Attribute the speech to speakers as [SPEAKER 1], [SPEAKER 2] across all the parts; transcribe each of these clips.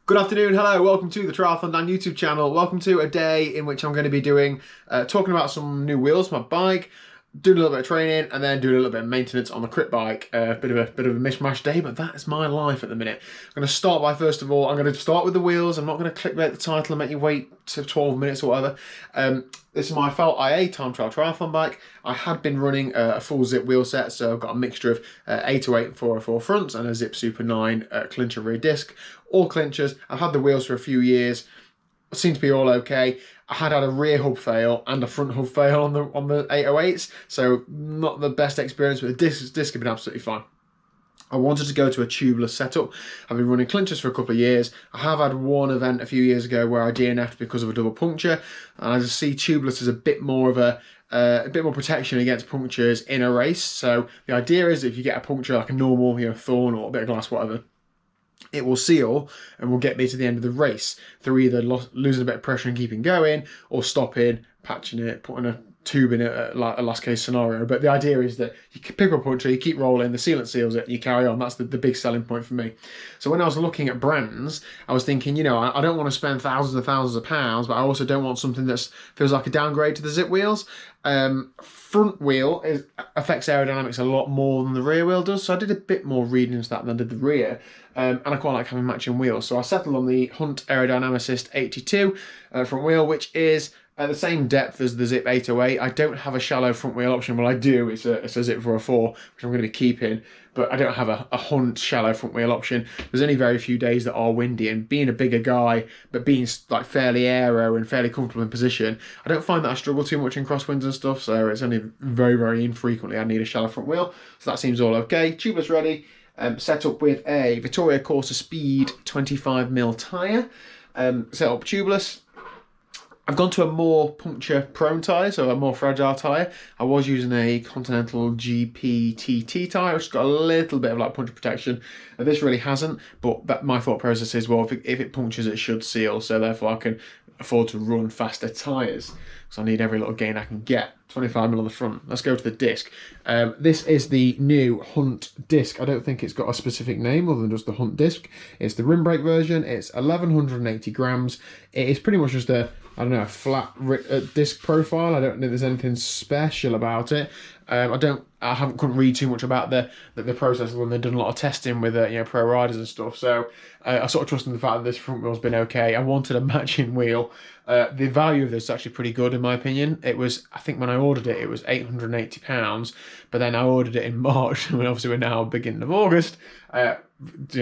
[SPEAKER 1] Good afternoon, hello, welcome to the TriathlonDan YouTube channel. Welcome to a day in which I'm going to be doing, talking about some new wheels for my bike, doing a little bit of training, and then doing a little bit of maintenance on the crit bike. Bit of a mishmash day, but that is my life at the minute. I'm going to start by, first of all, I'm going to start with the wheels. I'm not going to clickbait the title and make you wait to 12 minutes or whatever. This is my Felt IA time trial triathlon bike. I had been running a full zip wheel set, so I've got a mixture of 808 and 404 fronts and a Zip Super 9 clincher rear disc. All clinchers. I've had the wheels for a few years. Seem to be all okay. I had a rear hub fail and a front hub fail on the 808s, so not the best experience, but the disc have been absolutely fine. I wanted to go to a tubeless setup. I've been running clinchers for a couple of years. I have had one event a few years ago where I DNF'd because of a double puncture, and I just see tubeless as a bit more of a bit more protection against punctures in a race. So the idea is if you get a puncture like a normal, thorn or a bit of glass, whatever, it will seal and will get me to the end of the race through either losing a bit of pressure and keeping going, or stopping, patching it, putting a tube in it, like a last case scenario. But the idea is that you pick up a puncture, you keep rolling, the sealant seals it, and you carry on. That's the big selling point for me. So when I was looking at brands, I was thinking, I don't want to spend thousands and thousands of pounds, but I also don't want something that feels like a downgrade to the zip wheels. Front wheel affects aerodynamics a lot more than the rear wheel does, so I did a bit more reading into that than I did the rear, and I quite like having matching wheels. So I settled on the Hunt Aerodynamicist 82 front wheel, which is the same depth as the Zip 808. I don't have a shallow front wheel option. Well, I do. It's a Zip 404, which I'm going to be keeping, but I don't have a Hunt shallow front wheel option. There's only very few days that are windy, and being a bigger guy, but being like fairly aero and fairly comfortable in position, I don't find that I struggle too much in crosswinds and stuff, so it's only very, very infrequently I need a shallow front wheel. So that seems all okay. Tubeless ready. Set up with a Vittoria Corsa Speed 25mm tyre. Set up tubeless. I've gone to a more puncture-prone tyre, so a more fragile tyre. I was using a Continental GP TT tyre, which has got a little bit of like puncture protection. This really hasn't, but my thought process is, well, if it punctures, it should seal, so therefore I can afford to run faster tyres. So I need every little gain I can get. 25mm on the front. Let's go to the disc. This is the new Hunt disc. I don't think it's got a specific name other than just the Hunt disc. It's the rim brake version. It's 1180 grams. It is pretty much just a flat disc profile. I don't think there's anything special about it. I couldn't read too much about the process when they've done a lot of testing with pro riders and stuff. So I sort of trust in the fact that this front wheel's been okay. I wanted a matching wheel. The value of this is actually pretty good in my opinion. It was, I think when I ordered it, it was £880, but then I ordered it in March, and obviously we're now beginning of August.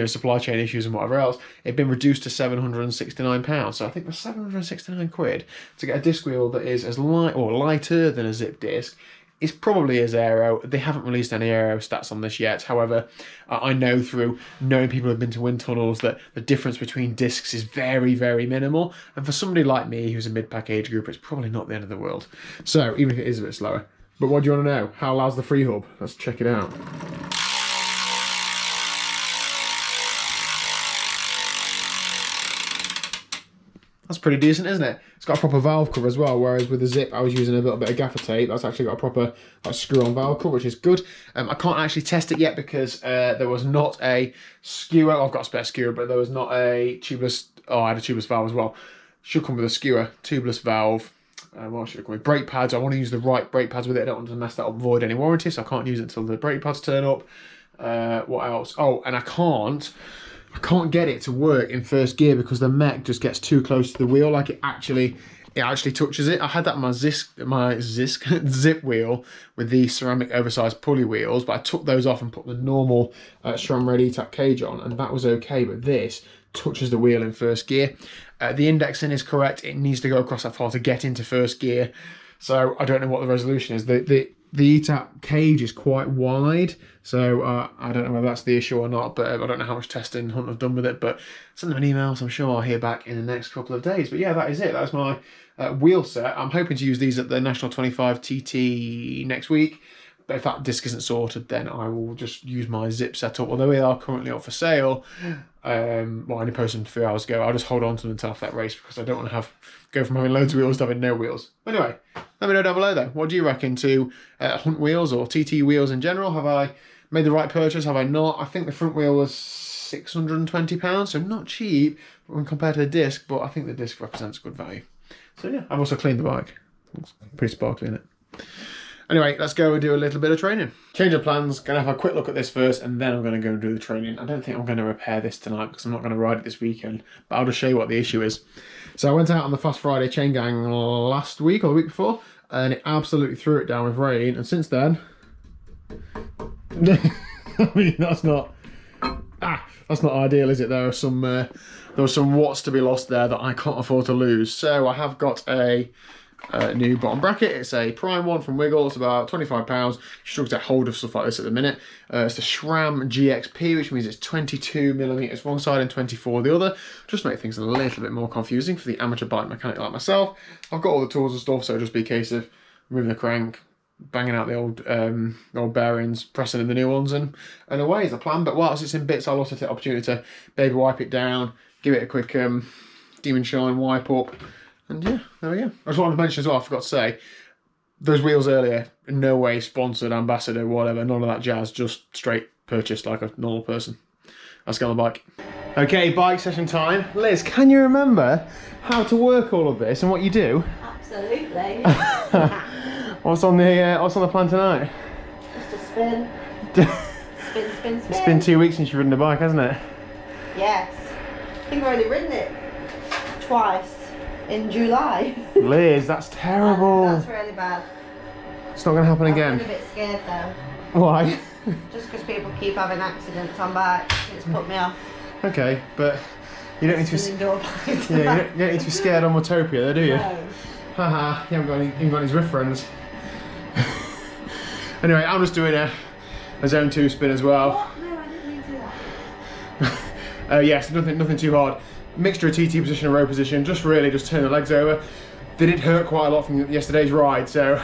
[SPEAKER 1] Supply chain issues and whatever else, it'd been reduced to £769. So I think for 769 quid to get a disc wheel that is as light or lighter than a zip disc, it's probably as aero. They haven't released any aero stats on this yet. However, I know through knowing people who've been to wind tunnels that the difference between discs is very, very minimal. And for somebody like me who's a mid-pack age group, it's probably not the end of the world. So even if it is a bit slower. But what do you want to know? How loud's the free hub? Let's check it out. That's pretty decent, isn't it? It's got a proper valve cover as well, whereas with the Zip, I was using a little bit of gaffer tape. That's actually got a proper screw-on valve cover, which is good. I can't actually test it yet because there was not a skewer. I've got a spare skewer, but there was not a tubeless. Oh, I had a tubeless valve as well. Should come with a skewer, tubeless valve. What should it come with? Brake pads. I want to use the right brake pads with it. I don't want to mess that up and void any warranty, so I can't use it until the brake pads turn up. What else? Oh, and I can't get it to work in first gear because the mech just gets too close to the wheel. Like it actually touches it. I had that on my zip wheel with the ceramic oversized pulley wheels, but I took those off and put the normal SRAM Red E-TAC cage on, and that was okay. But this touches the wheel in first gear. The indexing is correct. It needs to go across that far to get into first gear. So I don't know what the resolution is. The E-TAC cage is quite wide, so I don't know whether that's the issue or not, but I don't know how much testing Hunt have done with it, but send them an email, so I'm sure I'll hear back in the next couple of days. But yeah, that is it. That's my wheel set. I'm hoping to use these at the National 25 TT next week, but if that disc isn't sorted, then I will just use my Zip setup, although they are currently up for sale. Well, I only posted them 3 hours ago. I'll just hold on to them until after that race because I don't want to go from having loads of wheels to having no wheels. Anyway, let me know down below though. What do you reckon to Hunt wheels or TT wheels in general? Have I made the right purchase? Have I not? I think the front wheel was £620, so not cheap, when compared to the disc, but I think the disc represents good value. So yeah, I've also cleaned the bike. Looks pretty sparkly in it. Anyway, let's go and do a little bit of training. Change of plans, gonna have a quick look at this first, and then I'm gonna go and do the training. I don't think I'm gonna repair this tonight because I'm not gonna ride it this weekend, but I'll just show you what the issue is. So I went out on the Fast Friday chain gang last week or the week before, and it absolutely threw it down with rain, and since then, I mean, that's not ideal, is it? There were some watts to be lost there that I can't afford to lose. So I have got a new bottom bracket. It's a prime one from Wiggle. It's about £25. Struggles to get hold of stuff like this at the minute. It's the SRAM GXP, which means it's 22mm one side and 24 the other. Just to make things a little bit more confusing for the amateur bike mechanic like myself. I've got all the tools and stuff, so it'll just be a case of removing the crank, banging out the old bearings, pressing in the new ones, and away is the plan. But whilst it's in bits, I'll also take the opportunity to baby wipe it down, give it a quick demon shine wipe up, and yeah, there we go. I just wanted to mention as well, I forgot to say, those wheels earlier, in no way sponsored, ambassador, whatever, none of that jazz, just straight purchased like a normal person. Let's get on the bike. Okay, bike session time. Liz, can you remember how to work all of this and what you do?
[SPEAKER 2] Absolutely.
[SPEAKER 1] What's on the plan tonight?
[SPEAKER 2] Just a spin. Spin.
[SPEAKER 1] It's been 2 weeks since you've ridden a bike, hasn't it?
[SPEAKER 2] Yes. I think I've only ridden it twice in July.
[SPEAKER 1] Liz, that's terrible.
[SPEAKER 2] That's really bad.
[SPEAKER 1] It's not going to happen again.
[SPEAKER 2] I'm a bit scared though.
[SPEAKER 1] Why?
[SPEAKER 2] Just because people keep having accidents on bikes, it's put me off.
[SPEAKER 1] Okay, but you don't need to be. Yeah, you don't need to be scared on Motopia, though, do you?
[SPEAKER 2] No.
[SPEAKER 1] Haha, you haven't got any Zwift friends. Anyway, I'm just doing a zone 2 spin as well.
[SPEAKER 2] What? No, I didn't mean to do that.
[SPEAKER 1] Yes, nothing too hard. Mixture of TT position and row position, just turn the legs over. They did hurt quite a lot from yesterday's ride, so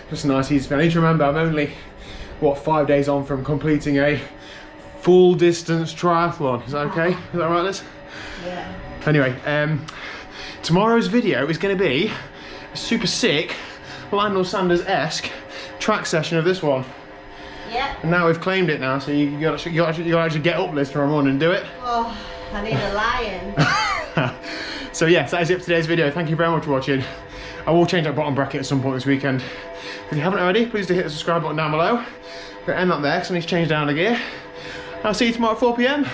[SPEAKER 1] just a nice easy spin. I need to remember I'm only, 5 days on from completing a full distance triathlon. Is that okay? Is that right, Liz?
[SPEAKER 2] Yeah.
[SPEAKER 1] Anyway, tomorrow's video is going to be a super sick Lionel Sanders-esque track session of this one.
[SPEAKER 2] Yeah.
[SPEAKER 1] And now we've claimed it now, so you got to actually get up, Liz, tomorrow morning and do it.
[SPEAKER 2] Oh, I need a lion.
[SPEAKER 1] So yes, that is it for today's video. Thank you very much for watching. I will change that bottom bracket at some point this weekend. If you haven't already, please do hit the subscribe button down below. I'm going to end that there because I need to change down the gear. I'll see you tomorrow at 4 PM.